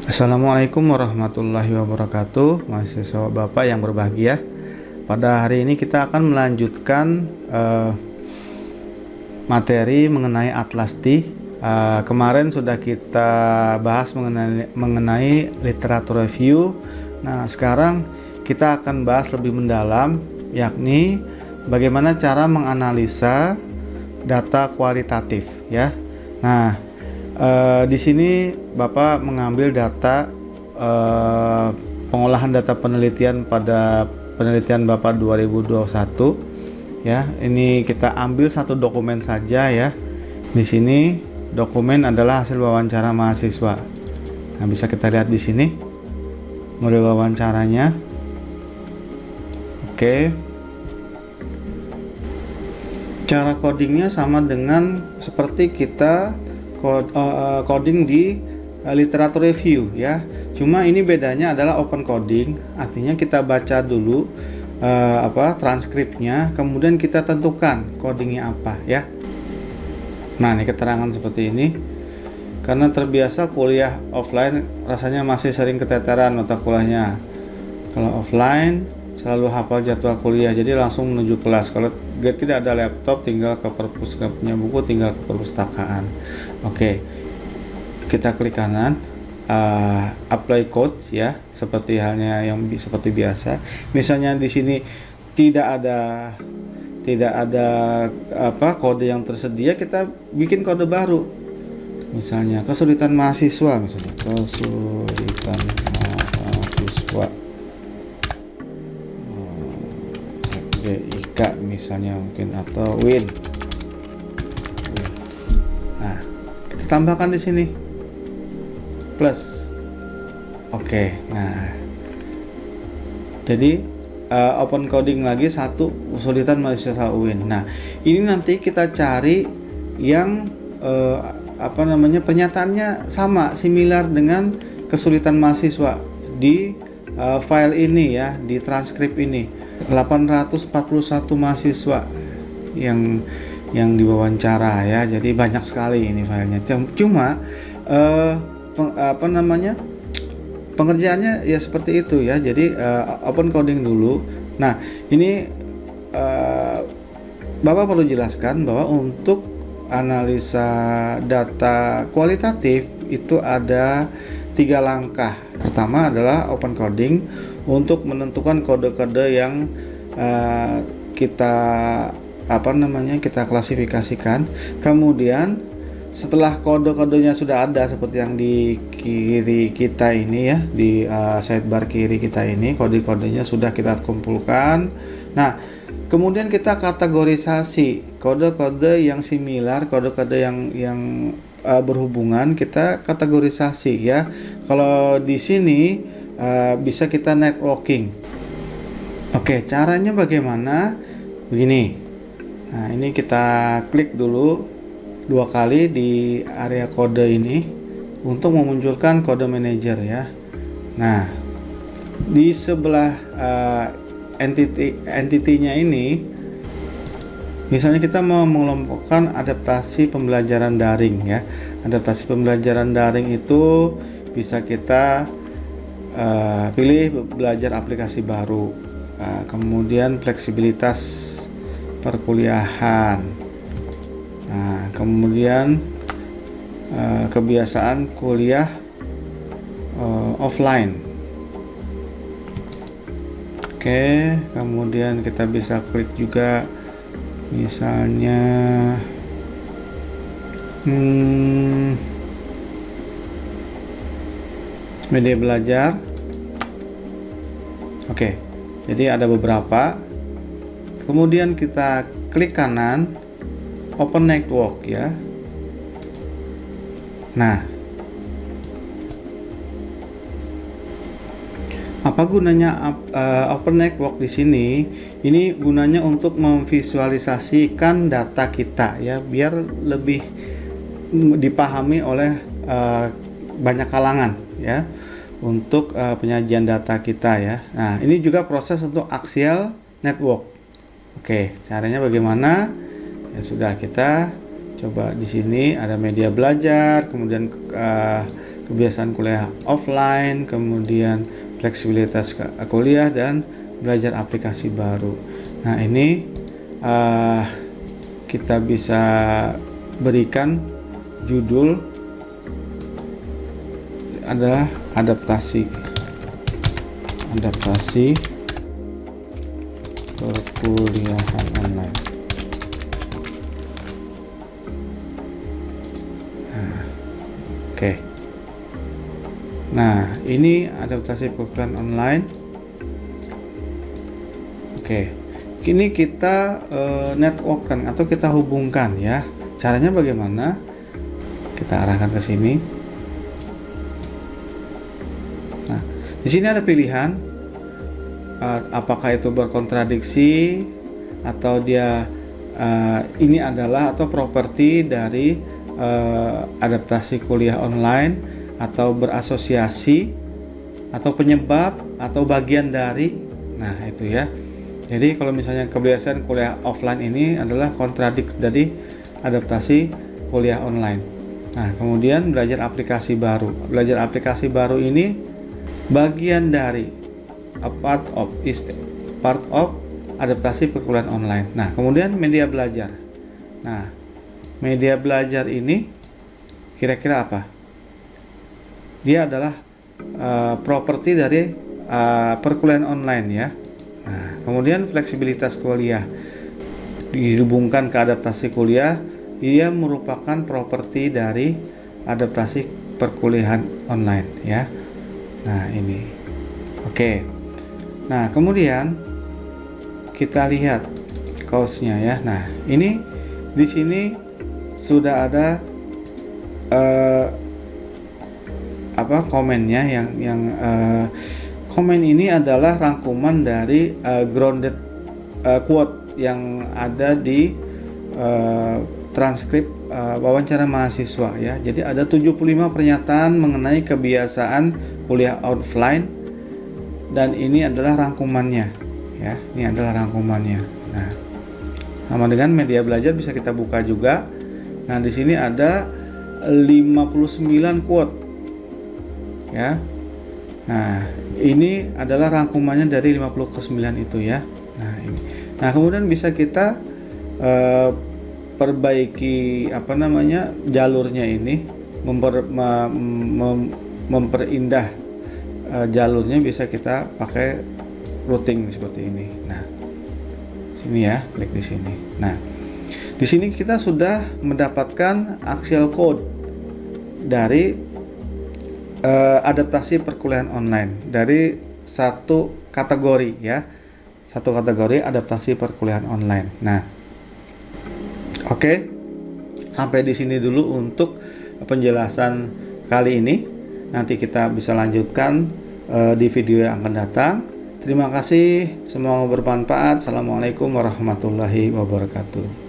Assalamualaikum warahmatullahi wabarakatuh, mahasiswa Bapak yang berbahagia. Pada hari ini kita akan melanjutkan materi mengenai Atlas T. Kemarin sudah kita bahas mengenai literatur review. Nah, sekarang kita akan bahas lebih mendalam, yakni bagaimana cara menganalisa data kualitatif, ya. Nah, di sini Bapak mengambil data pengolahan data penelitian pada penelitian Bapak 2021, ya. Ini kita ambil satu dokumen saja, ya. Di sini dokumen adalah hasil wawancara mahasiswa. Nah, bisa kita lihat di sini model wawancaranya. Oke. Cara codingnya sama dengan seperti kita coding di literatur review, ya. Cuma ini bedanya adalah open coding, artinya kita baca dulu transkripnya, kemudian kita tentukan codingnya apa, ya. Nah, ini keterangan seperti ini. Karena terbiasa kuliah offline, rasanya masih sering keteteran mata kuliahnya. Kalau offline selalu hafal jadwal kuliah, jadi langsung menuju kelas. Kalau tidak ada laptop, tinggal ke perpus, nggak punya buku, tinggal ke perpustakaan. Oke, kita klik kanan, apply code, ya, seperti halnya yang seperti biasa. Misalnya di sini tidak ada kode yang tersedia, kita bikin kode baru. Misalnya kesulitan mahasiswa, misalnya kesulitan mahasiswa. IK misalnya mungkin, atau Win. Nah, kita tambahkan di sini plus. Oke, nah jadi open coding lagi satu, kesulitan mahasiswa Win. Nah, ini nanti kita cari yang pernyataannya sama, similar dengan kesulitan mahasiswa di file ini, ya, di transkrip ini. 841 mahasiswa yang diwawancara, ya, jadi banyak sekali ini filenya. Cuma pengerjaannya ya seperti itu, ya. Jadi open coding dulu. Nah, ini Bapak perlu jelaskan bahwa untuk analisa data kualitatif itu ada 3 langkah. Pertama adalah open coding untuk menentukan kode-kode yang kita klasifikasikan. Kemudian setelah kode-kodenya sudah ada seperti yang di kiri kita ini, ya, di sidebar kiri kita ini, kode-kodenya sudah kita kumpulkan. Nah, kemudian kita kategorisasi kode-kode yang similar, kode-kode yang berhubungan, kita kategorisasi, ya. Kalau di sini bisa kita networking. Oke, caranya bagaimana? Begini. Nah, ini kita klik dulu 2 kali di area kode ini untuk memunculkan kode manager, ya. Nah, di sebelah entity-nya ini, misalnya kita mau mengelompokkan adaptasi pembelajaran daring, ya. Adaptasi pembelajaran daring itu bisa kita pilih belajar aplikasi baru, kemudian fleksibilitas perkuliahan, nah, kemudian kebiasaan kuliah offline. Oke, kemudian kita bisa klik juga misalnya media belajar. Oke, jadi ada beberapa. Kemudian kita klik kanan, open network, ya. Nah, apa gunanya open network di sini? Ini gunanya untuk memvisualisasikan data kita, ya, biar lebih dipahami oleh banyak kalangan, ya, untuk penyajian data kita, ya. Nah, ini juga proses untuk axial network. Oke, caranya bagaimana? Ya sudah, kita coba di sini ada media belajar, kemudian kebiasaan kuliah offline, kemudian fleksibilitas kuliah, dan belajar aplikasi baru. Nah, ini kita bisa berikan judul adalah adaptasi perkuliahan online. Oke. Nah, ini adaptasi perkuliahan online. Oke. Kini kita networkkan atau kita hubungkan ya. Caranya bagaimana? Kita arahkan ke sini. Nah, di sini ada pilihan apakah itu berkontradiksi atau dia ini adalah atau properti dari adaptasi kuliah online, atau berasosiasi, atau penyebab, atau bagian dari. Nah, itu ya. Jadi kalau misalnya kebiasaan kuliah offline ini adalah kontradik dari adaptasi kuliah online. Nah, kemudian belajar aplikasi baru. Belajar aplikasi baru ini bagian dari part of adaptasi perkuliahan online. Nah, kemudian media belajar. Nah, media belajar ini kira-kira apa? Dia adalah properti dari perkuliahan online ya. Nah, kemudian fleksibilitas kuliah dihubungkan ke adaptasi kuliah, ia merupakan properti dari adaptasi perkuliahan online ya. Nah, ini. Oke. Nah, kemudian kita lihat kaosnya ya. Nah, ini di sini sudah ada komennya yang komen ini adalah rangkuman dari grounded quote yang ada di transkrip wawancara mahasiswa ya. Jadi ada 75 pernyataan mengenai kebiasaan kuliah offline, dan ini adalah rangkumannya ya. Ini adalah rangkumannya. Nah, sama dengan media belajar bisa kita buka juga. Nah, di sini ada 59 quote ya. Nah, ini adalah rangkumannya dari 59 itu ya. Nah, ini. Nah, kemudian bisa kita perbaiki jalurnya ini, memperindah jalurnya, bisa kita pakai routing seperti ini. Nah, sini ya, klik di sini. Nah, di sini kita sudah mendapatkan axial code dari adaptasi perkuliahan online dari satu kategori ya, satu kategori adaptasi perkuliahan online. Nah, oke, sampai di sini dulu untuk penjelasan kali ini. Nanti kita bisa lanjutkan di video yang akan datang. Terima kasih, semoga bermanfaat. Assalamualaikum warahmatullahi wabarakatuh.